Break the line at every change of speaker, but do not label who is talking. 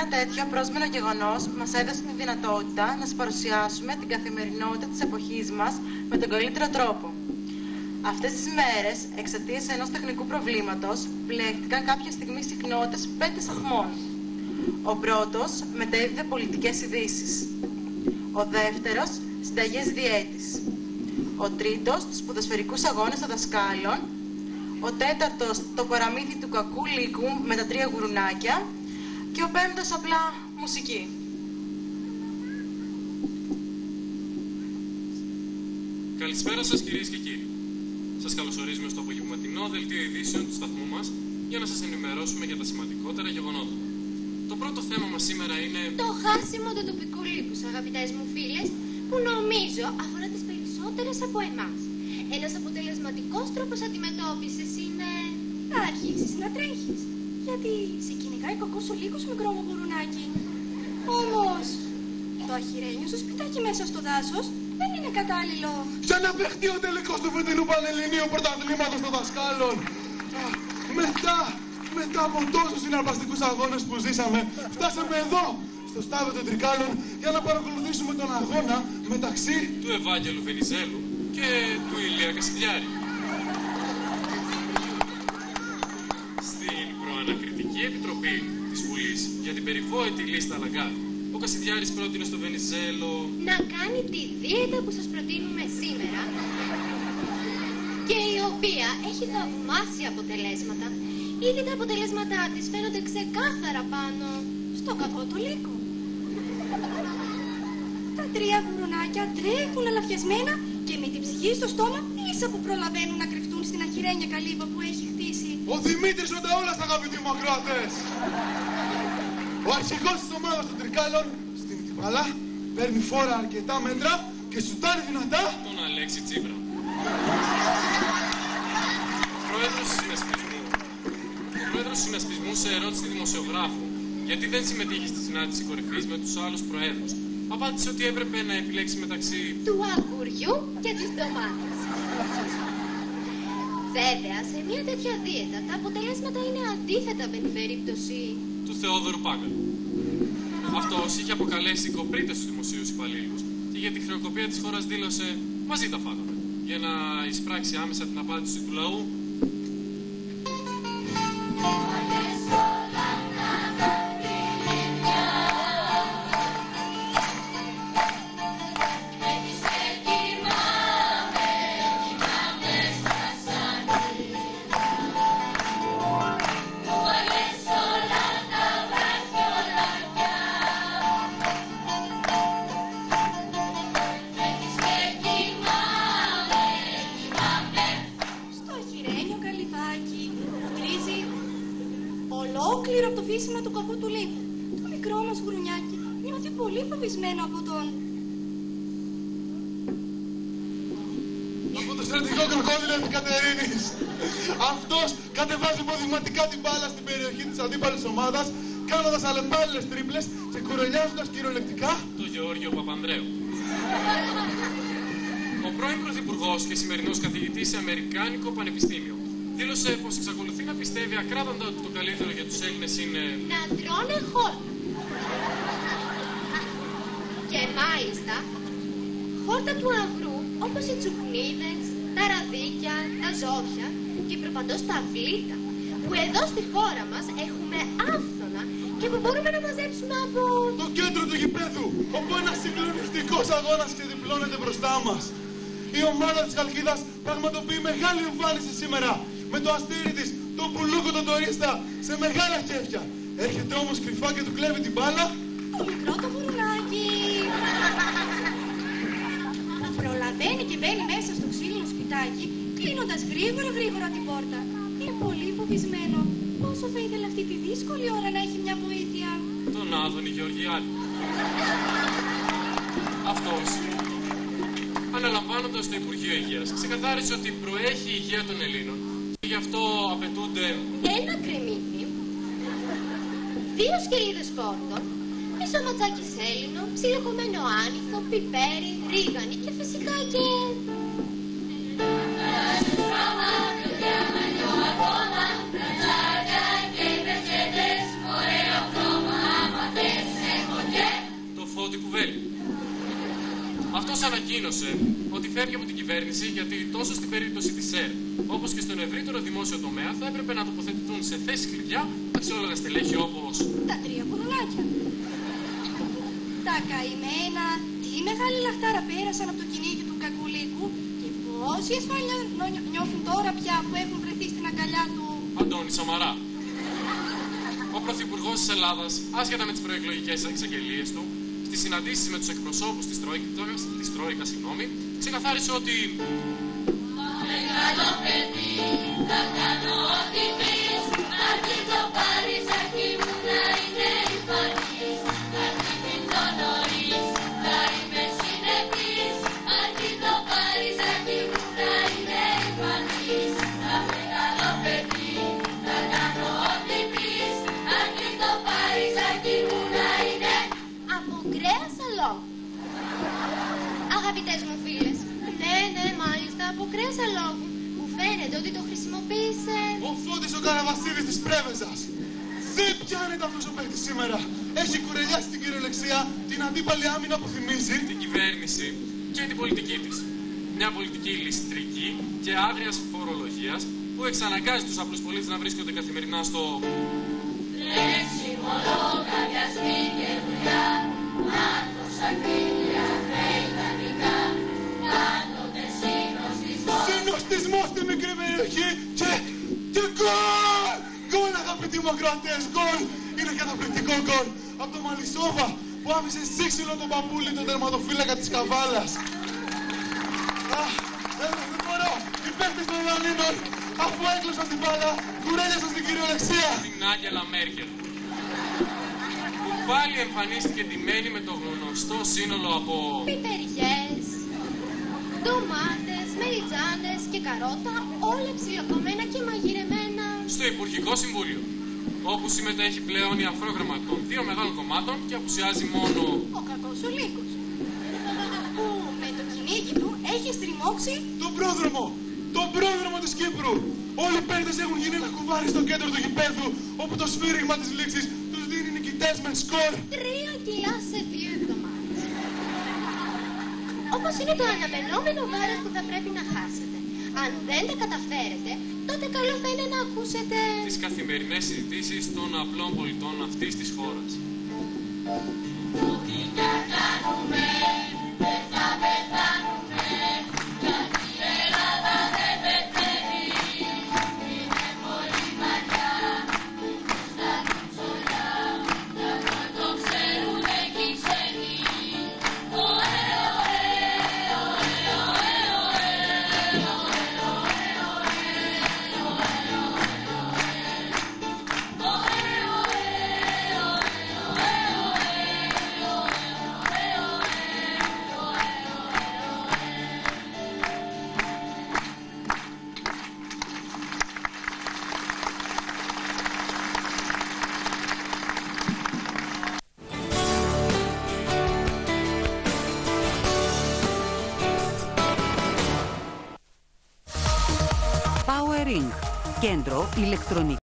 ένα τέτοιο απρόσμενο γεγονός μας έδωσε τη δυνατότητα να σας παρουσιάσουμε την καθημερινότητα της εποχής μας με τον καλύτερο τρόπο. Αυτές τις μέρες, εξαιτίας ενός τεχνικού προβλήματος, μπλέχτηκαν κάποια στιγμή συχνότητες 5 σταθμών. Ο πρώτος μετέδιδε πολιτικές ειδήσεις. Ο δεύτερος, συνταγές διέτης. Ο τρίτος, τους ποδοσφαιρικούς αγώνες των δασκάλων. Ο τέταρτος, το παραμύθι του κακού λύκου με τα 3 γουρουνάκια. Και ο πέμπτος, απλά μουσική.
Καλησπέρα σας, κυρίες και κύριοι. Σας καλωσορίζουμε στο απογευματινό δελτίο ειδήσεων του σταθμού μας για να σας ενημερώσουμε για τα σημαντικότερα γεγονότα. Το πρώτο θέμα μας σήμερα είναι
το χάσιμο του τοπικού λύκους, αγαπητές μου φίλες, που νομίζω αφορά τις περισσότερες από εμάς. Ένας αποτελεσματικός τρόπος αντιμετώπισης είναι
να αρχίσεις να τρέχεις. Γιατί σε κυνηγάει κακός ο λύκος, μικρό μου γουρουνάκι. Όμως, το αχυρένιο σου σπιτάκι μέσα στο δάσος δεν είναι κατάλληλο
για να παιχτεί ο τελικός του φετινού Πανελληνίου Πρωταθλήματος των Δασκάλων. Μετά από τόσους συναρπαστικούς αγώνες που ζήσαμε, φτάσαμε εδώ, στο στάδιο των Τρικάλων, για να παρακολουθήσουμε τον αγώνα μεταξύ
του Ευάγγελου Βενιζέλου και του Ηλία Κασιδιάρη. Στην προανακριτική επιτροπή της Βουλής για την περιβόητη λίστα Λαγκάρ, ο Κασιδιάρης πρότεινε στο Βενιζέλο
να κάνει τη δίαιτα που σας προτείνουμε σήμερα και η οποία έχει θαυμάσια αποτελέσματα. Ήδη τα αποτελέσματά της φαίνονται ξεκάθαρα πάνω
στο κακό του λύκο. Τα 3 γουρουνάκια τρέχουν αλαφιασμένα και με την ψυχή στο στόμα, ίσα που προλαβαίνουν να κρυφτούν στην αχυρένια καλύβα που έχει χτίσει
ο Δημήτρης Ονταούλας, αγαπητοί μου ακροατές. Ο αρχηγός της ομάδας των Τρικάλων στην Τυπαλά παίρνει φόρα αρκετά μέτρα και σουτάρει δυνατά
τον Αλέξη Τσίπρα. Ο πρόεδρος του συνασπισμού σε ερώτηση δημοσιογράφου γιατί δεν συμμετείχε στη συνάντηση κορυφής με τους άλλους προέδρους, απάντησε ότι έπρεπε να επιλέξει μεταξύ
του αγκουριού και της ντομάτας. Βέβαια, σε μια τέτοια δίαιτα τα αποτελέσματα είναι αντίθετα με την περίπτωση
του Θεόδωρου Πάγκαλου. Αυτός είχε αποκαλέσει κοπρίτες στους δημοσίους υπαλλήλους και για τη χρεοκοπία της χώρας δήλωσε «μαζί τα φάγαμε» για να εισπράξει άμεσα την απάντηση του λαού.
Ολόκληρο από το φύσιμα του κακού του λύκου. Το μικρό μας γουρουνιάκι νιώθει πολύ φοβισμένο από τον...
από το στρατηγό κροκόδιλο της Κατερίνης. Αυτός κατεβάζει υποδειγματικά την μπάλα στην περιοχή της αντίπαλης ομάδας, κάνοντας αλλεπάλληλες τρίπλες και κουρελιάζοντας κυριολεκτικά
τον Γεώργιο Παπανδρέου. Ο πρώην πρωθυπουργός και σημερινός καθηγητής σε Αμερικάνικο Πανεπιστήμιο δήλωσε πως εξακολουθεί να πιστεύει ακράδαντα ότι το καλύτερο για τους Έλληνες είναι
να τρώνε χόρτα. Και μάλιστα χόρτα του αγρού όπως οι τσουκνίδες, τα ραδίκια, τα ζώφια και προπαντός τα βλήτα που εδώ στη χώρα μας έχουμε άφθονα και που μπορούμε να μαζέψουμε από
το κέντρο του γηπέδου, όπου ένας συγκλονιστικός αγώνας ξεδιπλώνεται μπροστά μας. Η ομάδα της Χαλκίδας πραγματοποιεί μεγάλη εμφάνιση σήμερα με το αστέρι της, τον πουλούκο τον τουρίστα, σε μεγάλα χέρια. Έρχεται όμως κρυφά και του κλέβει την μπάλα
το μικρό το γουρουνάκι. Προλαβαίνει και μπαίνει μέσα στο ξύλινο σπιτάκι, κλείνοντας γρήγορα την πόρτα. Είναι πολύ φοβισμένο. Πόσο θα ήθελε αυτή τη δύσκολη ώρα να έχει μια βοήθεια.
Τον Άδωνη Γεωργιάδη. Αυτός, αναλαμβάνοντας το Υπουργείο Υγείας, ξεκαθάρισε ότι προέχει η υγεία των Ελλήνων και γι' αυτό απαιτούνται
ένα κρεμμύδι, 2 σκελίδες κόρτων, μισό ματσάκι σέλινο, ψιλοκομμένο άνηθο, πιπέρι, ρίγανη και φυσικά και...
Αυτός ανακοίνωσε ότι φεύγει από την κυβέρνηση γιατί τόσο στην περίπτωση της ΕΡ όπως και στον ευρύτερο δημόσιο τομέα θα έπρεπε να τοποθετηθούν σε θέσεις κλειδιά αξιόλογα στελέχη όπως
τα 3 κουδουνάκια. Τα καημένα, τι μεγάλη λαχτάρα πέρασαν από το κυνήγι του Κακουλίκου και πόση ασφάλεια νιώθουν τώρα πια που έχουν βρεθεί στην αγκαλιά του
Αντώνη Σαμαρά. Ο Πρωθυπουργός της Ελλάδας, άσχετα με τις προεκλογικές εξαγγελίες του, στις συναντήσεις με τους εκπροσώπους της Τρόικας, ξεκαθάρισε ότι
το μεγάλο παιδί θα κάνω ό,τι πεις, αρκεί το Παρισάκι μου να είναι υφανής, αρκεί πιο νωρίς, θα είμαι συνεπής, αρκεί το Παρισάκι μου να είναι υφανής, το μεγάλο παιδί θα κάνω ό,τι πεις, αρκεί το Παρισάκι μου να είναι
από κρέας αλόγου. Αγαπητές μου φίλες, ναι, μάλιστα, από κρέας αλόγου, που φαίνεται ότι το χρησιμοποίησε
ο Φώτης ο Καραβασίδης της Πρέβεζας. Δεν πιάνεται αυτός ο παίκτης σήμερα. Έχει κουρελιάσει την κυριολεξία, την αντίπαλη άμυνα που θυμίζει
την κυβέρνηση και την πολιτική της. Μια πολιτική ληστρική και άγριας φορολογίας που εξαναγκάζει τους απλούς πολίτες να βρίσκονται καθημερινά στο
τρέξιμο, λογαριασμοί και δουλειά, μάθος, ακρίβεια, χρέη δανεικά, κάνονται συνοστισμό.
Συνοστισμό στη μικρή περιοχή και γκολ! Γκολ, αγαπητοί μου ακροατές, γκολ! Είναι καταπληκτικό γκολ από τον Μαλισσόβα που άφησε σύξυλο τον παππούλι, τον τερματοφύλακα της Καβάλας. Δεν μπορώ! Οι παίκτες των Ελλήνων, αφού έκλεισαν την μπάλα, κουρέλιασαν στην κυριολεξία.
Την Άγγελα Μέρκελ, που πάλι εμφανίστηκε ντυμένη με το γνωστό σύνολο από
πιπεριές, ντομάτες, μεριτζάνες και καρότα, όλα ψιλοκομμένα και μαγειρεμένα
στο Υπουργικό Συμβούλιο, όπου συμμετέχει πλέον η αφρόγραμμα των δύο μεγάλων κομμάτων και απουσιάζει μόνο
ο κακός ο Λύκος, που με το κυνήγι του έχει στριμώξει
τον πρόδρομο της Κύπρου. Όλοι οι παίκτες έχουν γίνει ένα κουβάρι στο κέντρο του γηπέδου, όπου το σφύριγμα της λήξης τους δίνει νικητές με σκορ
3 κιλά σε 2 εβδομάδες. Όπως είναι το αναμενόμενο βάρος που θα πρέπει να χάσετε. Αν δεν τα καταφέρετε, τότε καλό θα είναι να ακούσετε
τις καθημερινές συζητήσεις των απλών πολιτών αυτής της χώρας.
Ό,τι κι αν κάνουμε, δεν θα πεθάνουμε, γιατί η Ελλάδα δεν πεθαίνει, είναι πολύ μακριά, στα κουτσολιά, τα το ξέρουνε κι οι ξένοι.
Κέντρο ηλεκτρονικής